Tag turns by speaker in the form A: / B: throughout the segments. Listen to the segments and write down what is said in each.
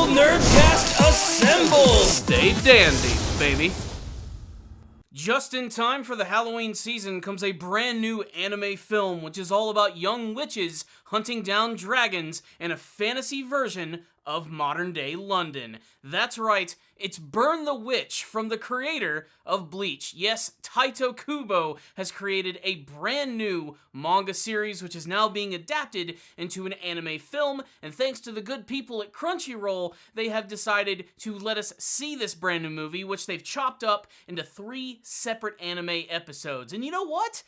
A: Nerdcast assemble!
B: Stay dandy, baby. Just in time for the Halloween season comes a brand new anime film which is all about young witches hunting down dragons in a fantasy version of modern-day London. That's right, it's Burn the Witch from the creator of Bleach. Yes, Tite Kubo has created a brand new manga series which is now being adapted into an anime film, and thanks to the good people at Crunchyroll, they have decided to let us see this brand new movie, which they've chopped up into 3 separate anime episodes. And you know what?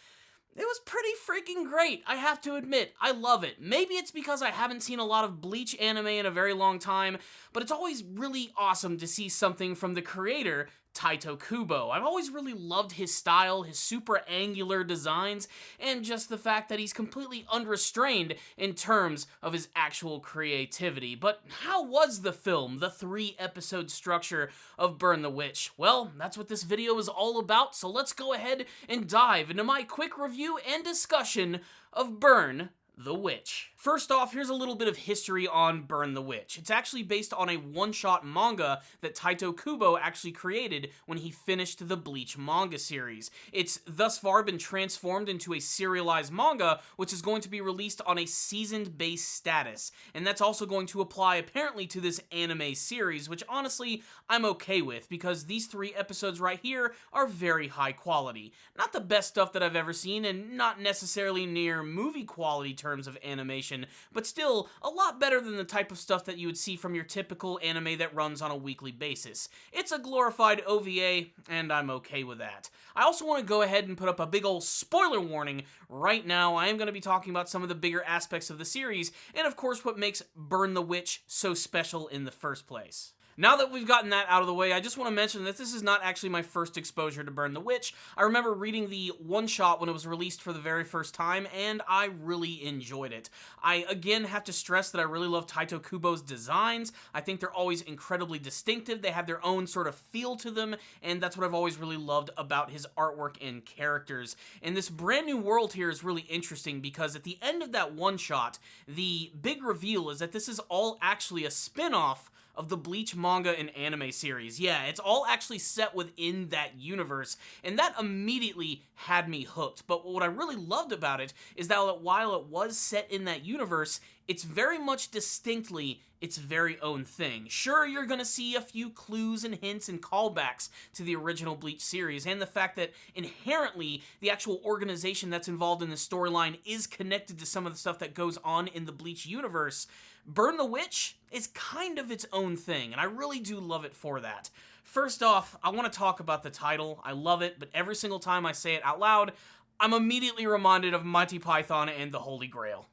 B: It was pretty freaking great, I have to admit. I love it. Maybe it's because I haven't seen a lot of Bleach anime in a very long time, but it's always really awesome to see something from the creator, Tite Kubo. I've always really loved his style, his super angular designs, and just the fact that he's completely unrestrained in terms of his actual creativity. But how was the film, the 3-episode structure of Burn the Witch? Well, that's what this video is all about, so let's go ahead and dive into my quick review and discussion of Burn the Witch. First off, here's a little bit of history on Burn the Witch. It's actually based on a one-shot manga that Tite Kubo actually created when he finished the Bleach manga series. It's thus far been transformed into a serialized manga, which is going to be released on a seasoned-based status. And that's also going to apply apparently to this anime series, which honestly, I'm okay with, because these 3 episodes right here are very high quality. Not the best stuff that I've ever seen, and not necessarily near movie quality terms of animation, but still a lot better than the type of stuff that you would see from your typical anime that runs on a weekly basis. It's a glorified OVA, and I'm okay with that. I also want to go ahead and put up a big ol' spoiler warning right now. I am going to be talking about some of the bigger aspects of the series, and of course what makes Burn the Witch so special in the first place. Now that we've gotten that out of the way, I just want to mention that this is not actually my first exposure to Burn the Witch. I remember reading the one-shot when it was released for the very first time, and I really enjoyed it. I, again, have to stress that I really love Tite Kubo's designs. I think they're always incredibly distinctive. They have their own sort of feel to them, and that's what I've always really loved about his artwork and characters. And this brand new world here is really interesting because at the end of that one-shot, the big reveal is that this is all actually a spin-off of the Bleach manga and anime series. Yeah, it's all actually set within that universe, and that immediately had me hooked. But what I really loved about it is that while it was set in that universe, it's very much distinctly its very own thing. Sure, you're gonna see a few clues and hints and callbacks to the original Bleach series, and the fact that inherently the actual organization that's involved in the storyline is connected to some of the stuff that goes on in the Bleach universe. Burn the Witch is kind of its own thing, and I really do love it for that. First off, I want to talk about the title. I love it, but every single time I say it out loud, I'm immediately reminded of Monty Python and the Holy Grail.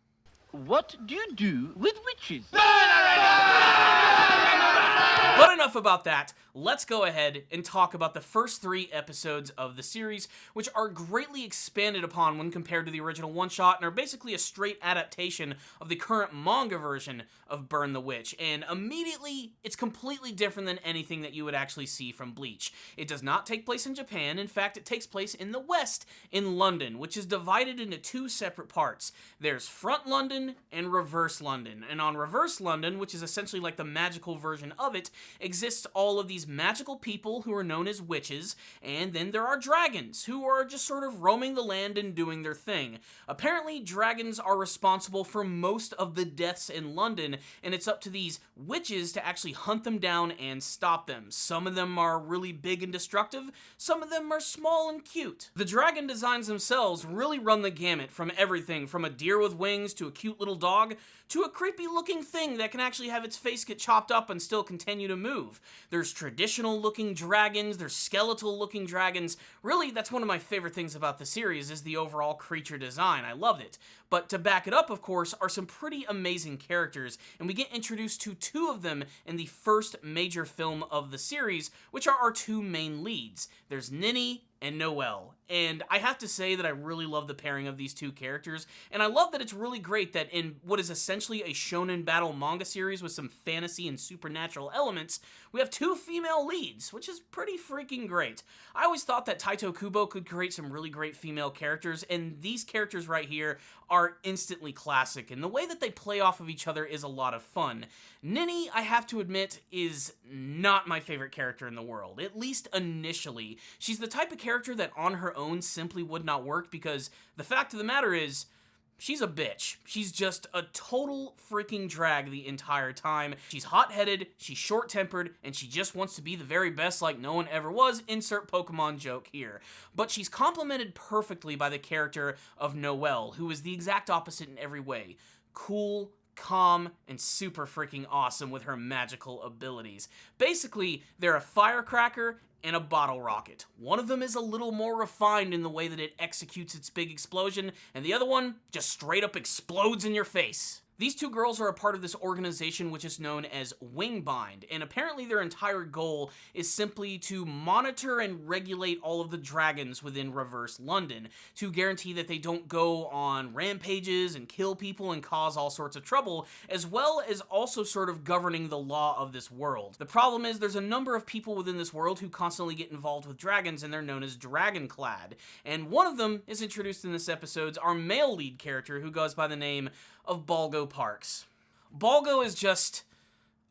C: What do you do with witches?
B: But enough about that. Let's go ahead and talk about the first 3 episodes of the series, which are greatly expanded upon when compared to the original one-shot and are basically a straight adaptation of the current manga version of Burn the Witch. And immediately, it's completely different than anything that you would actually see from Bleach. It does not take place in Japan. In fact, it takes place in the West, in London, which is divided into 2 separate parts. There's Front London and Reverse London. And on Reverse London, which is essentially like the magical version of it, exists all of these magical people who are known as witches, and then there are dragons, who are just sort of roaming the land and doing their thing. Apparently, dragons are responsible for most of the deaths in London, and it's up to these witches to actually hunt them down and stop them. Some of them are really big and destructive, some of them are small and cute. The dragon designs themselves really run the gamut from everything from a deer with wings to a cute little dog to a creepy looking thing that can actually have its face get chopped up and still continue to move. There's traditional looking dragons, there's skeletal looking dragons. Really, that's one of my favorite things about the series is the overall creature design. I loved it. But to back it up, of course, are some pretty amazing characters, and we get introduced to 2 of them in the first major film of the series, which are our 2 main leads. There's Ninny and Noelle. And I have to say that I really love the pairing of these two characters, and I love that it's really great that in what is essentially a shonen battle manga series with some fantasy and supernatural elements, we have two female leads, which is pretty freaking great. I always thought that Tite Kubo could create some really great female characters, and these characters right here are instantly classic, and the way that they play off of each other is a lot of fun. Nini, I have to admit, is not my favorite character in the world, at least initially. She's the type of character that on her own simply would not work because the fact of the matter is, she's a bitch. She's just a total freaking drag the entire time. She's hot-headed, she's short-tempered, and she just wants to be the very best like no one ever was. Insert Pokemon joke here. But she's complemented perfectly by the character of Noelle, who is the exact opposite in every way. Cool, calm, and super freaking awesome with her magical abilities. Basically, they're a firecracker and a bottle rocket. One of them is a little more refined in the way that it executes its big explosion, and the other one just straight up explodes in your face. These two girls are a part of this organization which is known as Wingbind, and apparently their entire goal is simply to monitor and regulate all of the dragons within Reverse London, to guarantee that they don't go on rampages and kill people and cause all sorts of trouble, as well as also sort of governing the law of this world. The problem is there's a number of people within this world who constantly get involved with dragons, and they're known as Dragonclad, and one of them is introduced in this episode, our male lead character, who goes by the name of Balgo Parks. Balgo is just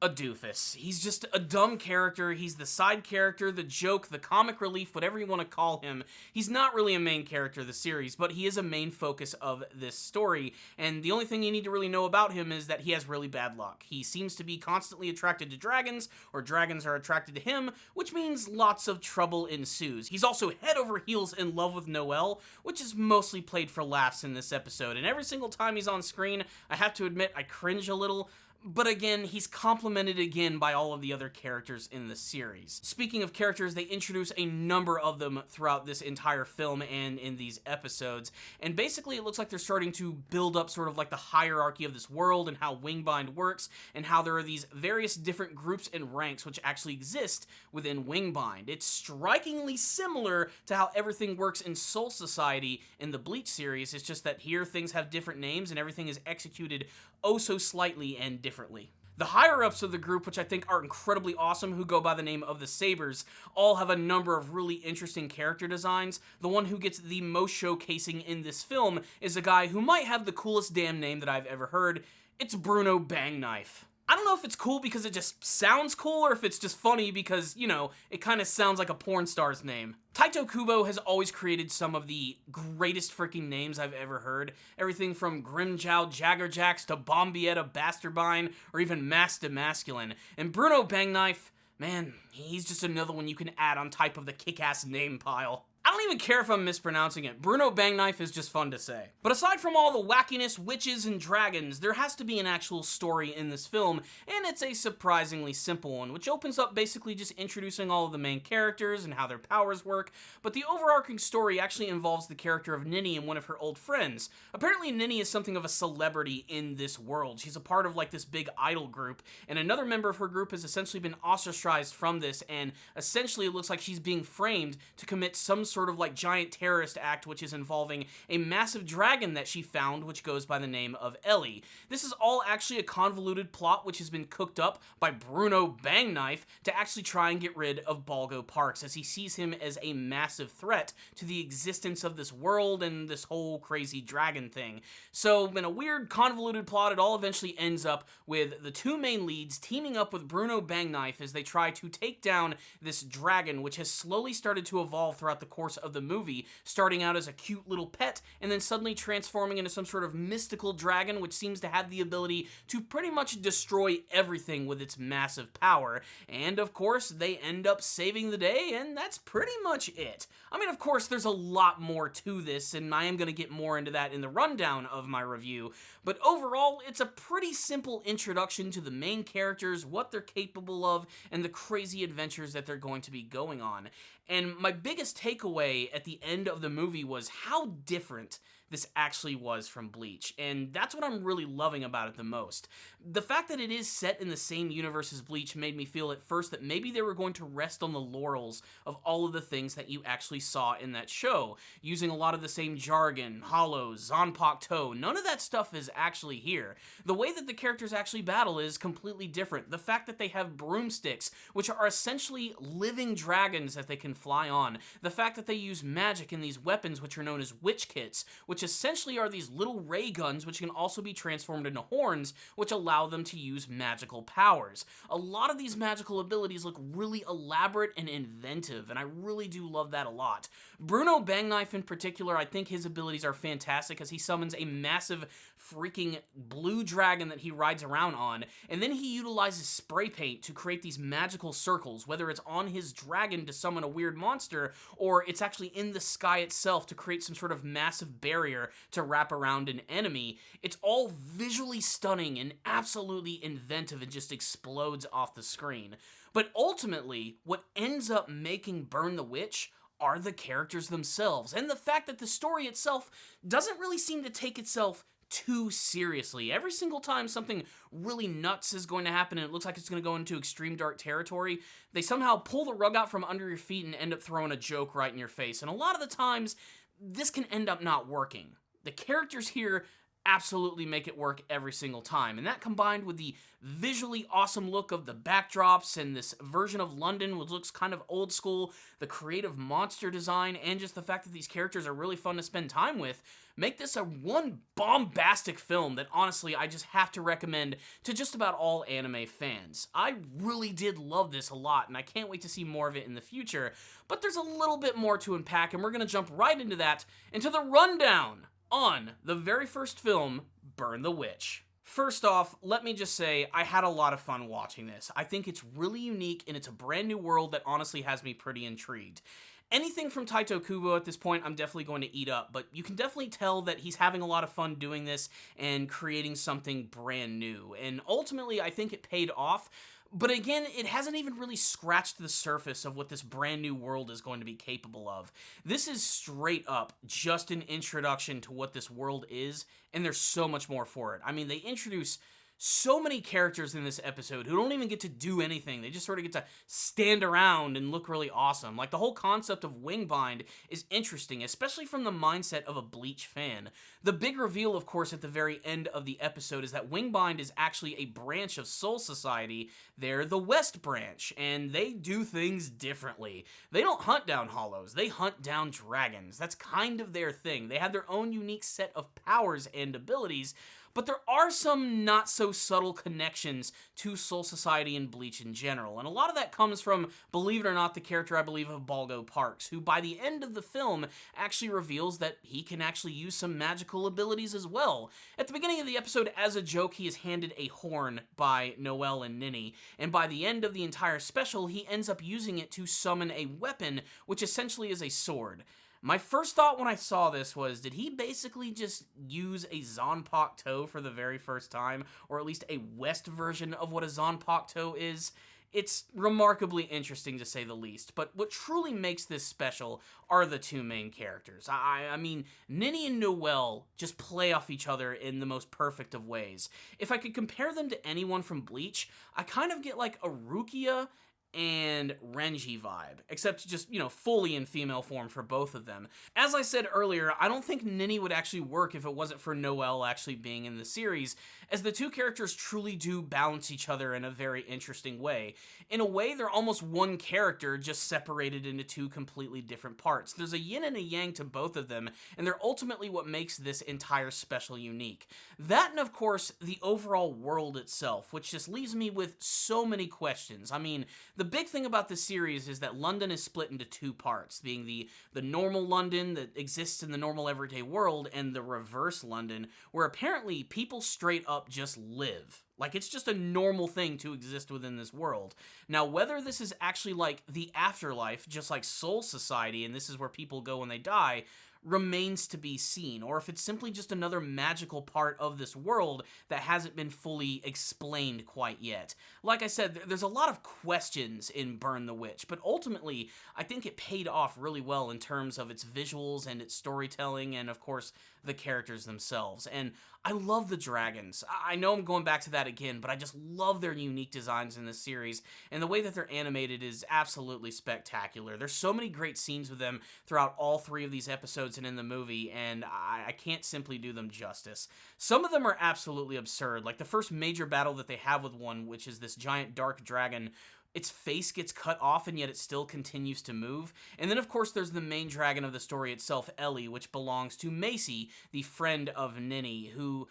B: a doofus. He's just a dumb character. He's the side character, the joke, the comic relief, whatever you want to call him. He's not really a main character of the series, but he is a main focus of this story, and the only thing you need to really know about him is that he has really bad luck. He seems to be constantly attracted to dragons, or dragons are attracted to him, which means lots of trouble ensues. He's also head over heels in love with Noelle, which is mostly played for laughs in this episode, and every single time he's on screen, I have to admit I cringe a little. But again, he's complemented again by all of the other characters in the series. Speaking of characters, they introduce a number of them throughout this entire film and in these episodes. And basically, it looks like they're starting to build up sort of like the hierarchy of this world and how Wingbind works and how there are these various different groups and ranks which actually exist within Wingbind. It's strikingly similar to how everything works in Soul Society in the Bleach series. It's just that here things have different names and everything is executed oh so slightly and differently. The higher-ups of the group, which I think are incredibly awesome, who go by the name of the Sabers, all have a number of really interesting character designs. The one who gets the most showcasing in this film is a guy who might have the coolest damn name that I've ever heard. It's Bruno Bangknife. I don't know if it's cool because it just sounds cool or if it's just funny because, you know, it kind of sounds like a porn star's name. Tite Kubo has always created some of the greatest freaking names I've ever heard. Everything from Grimjow Jaggerjax to Bombietta Basterbine or even Masta Masculine. And Bruno Bangknife, man, he's just another one you can add on type of the kick-ass name pile. I don't even care if I'm mispronouncing it. Bruno Bangknife is just fun to say. But aside from all the wackiness, witches, and dragons, there has to be an actual story in this film, and it's a surprisingly simple one, which opens up basically just introducing all of the main characters and how their powers work, but the overarching story actually involves the character of Nini and one of her old friends. Apparently Nini is something of a celebrity in this world. She's a part of like this big idol group, and another member of her group has essentially been ostracized from this, and essentially it looks like she's being framed to commit some sort of like giant terrorist act which is involving a massive dragon that she found which goes by the name of Ellie. This is all actually a convoluted plot which has been cooked up by Bruno Bangknife to actually try and get rid of Balgo Parks as he sees him as a massive threat to the existence of this world and this whole crazy dragon thing. So in a weird convoluted plot it all eventually ends up with the two main leads teaming up with Bruno Bangknife as they try to take down this dragon which has slowly started to evolve throughout the course of the movie, starting out as a cute little pet and then suddenly transforming into some sort of mystical dragon which seems to have the ability to pretty much destroy everything with its massive power. And of course they end up saving the day and that's pretty much it. I mean, of course there's a lot more to this and I am going to get more into that in the rundown of my review, but overall it's a pretty simple introduction to the main characters, what they're capable of, and the crazy adventures that they're going to be going on. And my biggest takeaway at the end of the movie was how different this actually was from Bleach, and that's what I'm really loving about it the most. The fact that it is set in the same universe as Bleach made me feel at first that maybe they were going to rest on the laurels of all of the things that you actually saw in that show, using a lot of the same jargon, hollows, zanpakuto. None of that stuff is actually here. The way that the characters actually battle is completely different. The fact that they have broomsticks, which are essentially living dragons that they can fly on. The fact that they use magic in these weapons, which are known as witch kits, which essentially are these little ray guns, which can also be transformed into horns, which allow them to use magical powers. A lot of these magical abilities look really elaborate and inventive, and I really do love that a lot. Bruno Bangknife in particular, I think his abilities are fantastic as he summons a massive freaking blue dragon that he rides around on, and then he utilizes spray paint to create these magical circles, whether it's on his dragon to summon a weird monster, or it's actually in the sky itself to create some sort of massive barrier to wrap around an enemy. It's all visually stunning and absolutely inventive and just explodes off the screen. But ultimately, what ends up making Burn the Witch are the characters themselves, and the fact that the story itself doesn't really seem to take itself too seriously. Every single time something really nuts is going to happen and it looks like it's going to go into extreme dark territory, they somehow pull the rug out from under your feet and end up throwing a joke right in your face. And a lot of the times, this can end up not working. The characters here absolutely make it work every single time. And that combined with the visually awesome look of the backdrops and this version of London, which looks kind of old school, the creative monster design, and just the fact that these characters are really fun to spend time with, make this a one bombastic film that honestly I just have to recommend to just about all anime fans. I really did love this a lot, and I can't wait to see more of it in the future, but there's a little bit more to unpack, and we're going to jump right into that, into the rundown on the very first film, Burn the Witch. First off, let me just say, I had a lot of fun watching this. I think it's really unique, and it's a brand new world that honestly has me pretty intrigued. Anything from Tite Kubo at this point, I'm definitely going to eat up, but you can definitely tell that he's having a lot of fun doing this and creating something brand new, and ultimately, I think it paid off. But again, it hasn't even really scratched the surface of what this brand new world is going to be capable of. This is straight up just an introduction to what this world is, and there's so much more for it. I mean, they introduce so many characters in this episode who don't even get to do anything. They just sort of get to stand around and look really awesome. Like, the whole concept of Wingbind is interesting, especially from the mindset of a Bleach fan. The big reveal, of course, at the very end of the episode is that Wingbind is actually a branch of Soul Society. They're the West branch, and they do things differently. They don't hunt down hollows, they hunt down dragons. That's kind of their thing. They have their own unique set of powers and abilities, but there are some not-so-subtle connections to Soul Society and Bleach in general, and a lot of that comes from, believe it or not, the character, I believe, of Balgo Parks, who by the end of the film actually reveals that he can actually use some magical abilities as well. At the beginning of the episode, as a joke, he is handed a horn by Noelle and Ninny, and by the end of the entire special, he ends up using it to summon a weapon, which essentially is a sword. My first thought when I saw this was, did he basically just use a zanpakuto for the very first time? Or at least a West version of what a zanpakuto is? It's remarkably interesting to say the least, but what truly makes this special are the two main characters. I mean, Ninny and Noelle just play off each other in the most perfect of ways. If I could compare them to anyone from Bleach, I kind of get like a Rukia and Renji vibe, except just, fully in female form for both of them. As I said earlier, I don't think Ninny would actually work if it wasn't for Noelle actually being in the series, as the two characters truly do balance each other in a very interesting way. In a way, they're almost one character, just separated into two completely different parts. There's a yin and a yang to both of them, and they're ultimately what makes this entire special unique. That and, of course, the overall world itself, which just leaves me with so many questions. I mean, the big thing about this series is that London is split into two parts, being the normal London that exists in the normal everyday world, and the reverse London, where apparently people straight up just live. Like, it's just a normal thing to exist within this world. Now, whether this is actually like the afterlife, just like Soul Society, and this is where people go when they die, remains to be seen, or if it's simply just another magical part of this world that hasn't been fully explained quite yet. Like I said, there's a lot of questions in Burn the Witch, but ultimately, I think it paid off really well in terms of its visuals and its storytelling, and of course, the characters themselves. And I love the dragons. I know I'm going back to that again, but I just love their unique designs in this series, and the way that they're animated is absolutely spectacular. There's so many great scenes with them throughout all 3 of these episodes and in the movie, and I can't simply do them justice. Some of them are absolutely absurd, like the first major battle that they have with one, which is this giant dark dragon. Its face gets cut off, and yet it still continues to move. And then, of course, there's the main dragon of the story itself, Ellie, which belongs to Macy, the friend of Ninny, who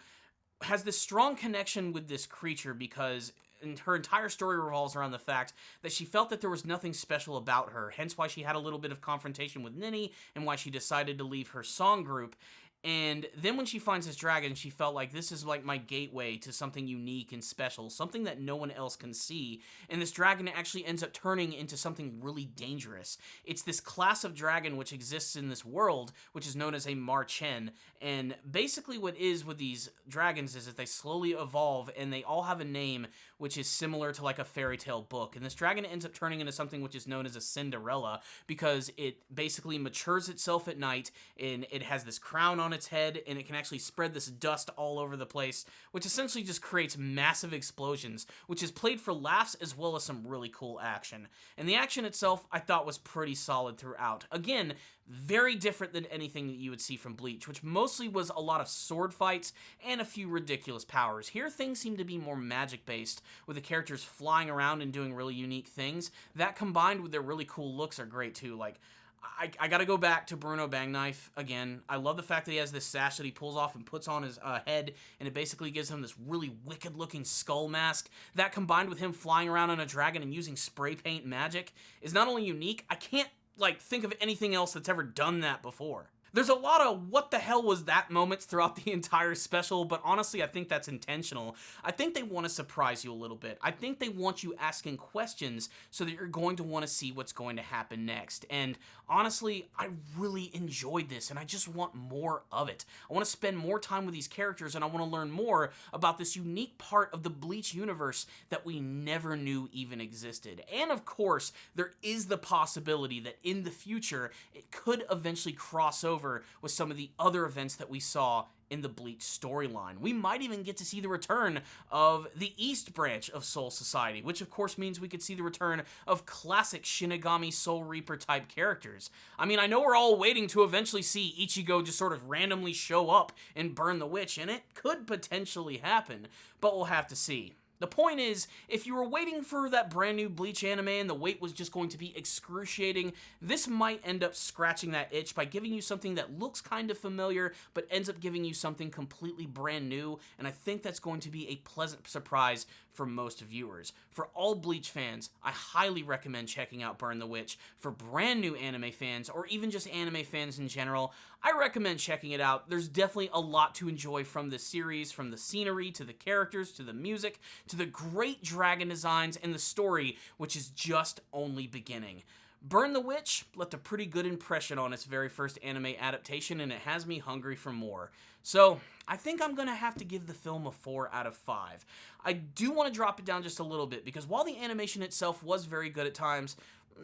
B: has this strong connection with this creature because her entire story revolves around the fact that she felt that there was nothing special about her, hence why she had a little bit of confrontation with Ninny and why she decided to leave her song group. And then when she finds this dragon, she felt like this is like my gateway to something unique and special, something that no one else can see. And this dragon actually ends up turning into something really dangerous. It's this class of dragon which exists in this world, which is known as a Marchen. And basically what is with these dragons is that they slowly evolve, and they all have a name which is similar to like a fairy tale book. And this dragon ends up turning into something which is known as a Cinderella, because it basically matures itself at night, and it has this crown on its head, and it can actually spread this dust all over the place, which essentially just creates massive explosions, which is played for laughs as well as some really cool action. And the action itself, I thought, was pretty solid throughout. Again, very different than anything that you would see from Bleach, which mostly was a lot of sword fights and a few ridiculous powers. Here, things seem to be more magic-based, with the characters flying around and doing really unique things. That combined with their really cool looks are great too. Like, I gotta go back to Bruno Bangknife again. I love the fact that he has this sash that he pulls off and puts on his head, and it basically gives him this really wicked-looking skull mask. That combined with him flying around on a dragon and using spray paint magic is not only unique, I can't think of anything else that's ever done that before. There's a lot of what the hell was that moments throughout the entire special, but honestly, I think that's intentional. I think they want to surprise you a little bit. I think they want you asking questions so that you're going to want to see what's going to happen next. And honestly, I really enjoyed this, and I just want more of it. I want to spend more time with these characters, and I want to learn more about this unique part of the Bleach universe that we never knew even existed. And of course, there is the possibility that in the future, it could eventually cross over with some of the other events that we saw in the Bleach storyline. We might even get to see the return of the East branch of Soul Society, which of course means we could see the return of classic Shinigami Soul Reaper type characters. I mean, I know we're all waiting to eventually see Ichigo just sort of randomly show up and burn the witch, and it could potentially happen, but we'll have to see. The point is, if you were waiting for that brand new Bleach anime and the wait was just going to be excruciating, this might end up scratching that itch by giving you something that looks kind of familiar, but ends up giving you something completely brand new, and I think that's going to be a pleasant surprise for most viewers. For all Bleach fans, I highly recommend checking out Burn the Witch. For brand new anime fans, or even just anime fans in general, I recommend checking it out. There's definitely a lot to enjoy from this series, from the scenery, to the characters, to the music, to the great dragon designs, and the story, which is just only beginning. Burn the Witch left a pretty good impression on its very first anime adaptation, and it has me hungry for more. So, I think I'm going to have to give the film a 4 out of 5. I do want to drop it down just a little bit, because while the animation itself was very good at times,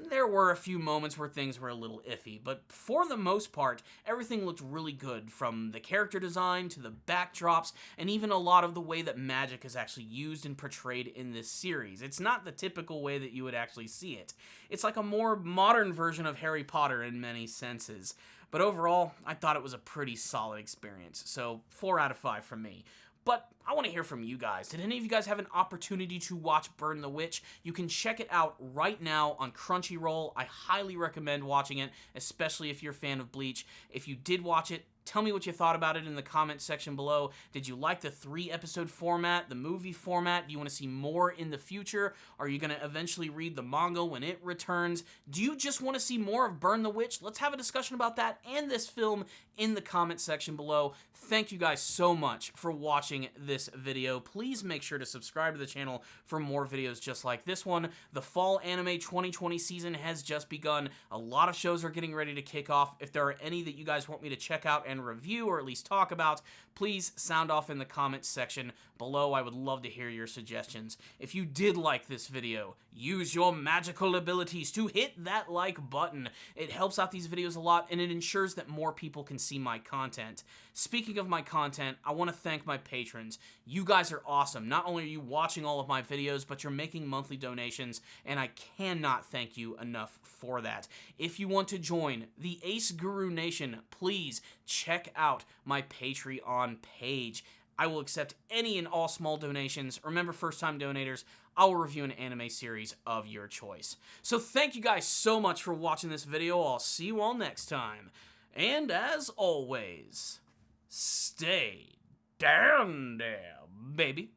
B: there were a few moments where things were a little iffy, but for the most part, everything looked really good, from the character design to the backdrops, and even a lot of the way that magic is actually used and portrayed in this series. It's not the typical way that you would actually see it. It's like a more modern version of Harry Potter in many senses. But overall, I thought it was a pretty solid experience, so 4 out of 5 from me. But I want to hear from you guys. Did any of you guys have an opportunity to watch Burn the Witch? You can check it out right now on Crunchyroll. I highly recommend watching it, especially if you're a fan of Bleach. If you did watch it, Tell me what you thought about it in the comment section below. Did you like the 3-episode format, the movie format? Do you want to see more in the future? Are you going to eventually read the manga when it returns? Do you just want to see more of Burn the Witch? Let's have a discussion about that and this film in the comment section below. Thank you guys so much for watching this video. Please make sure to subscribe to the channel for more videos just like this one. The Fall Anime 2020 season has just begun. A lot of shows are getting ready to kick off. If there are any that you guys want me to check out and review or at least talk about, please sound off in the comments section below. I would love to hear your suggestions. If you did like this video, use your magical abilities to hit that like button. It helps out these videos a lot and it ensures that more people can see my content. Speaking of my content, I want to thank my patrons. You guys are awesome. Not only are you watching all of my videos, but you're making monthly donations, and I cannot thank you enough for that. If you want to join the Ace Guru Nation, please check out my Patreon page. I will accept any and all small donations. Remember, first-time donators, I will review an anime series of your choice. So thank you guys so much for watching this video. I'll see you all next time. And as always, stay down there, baby.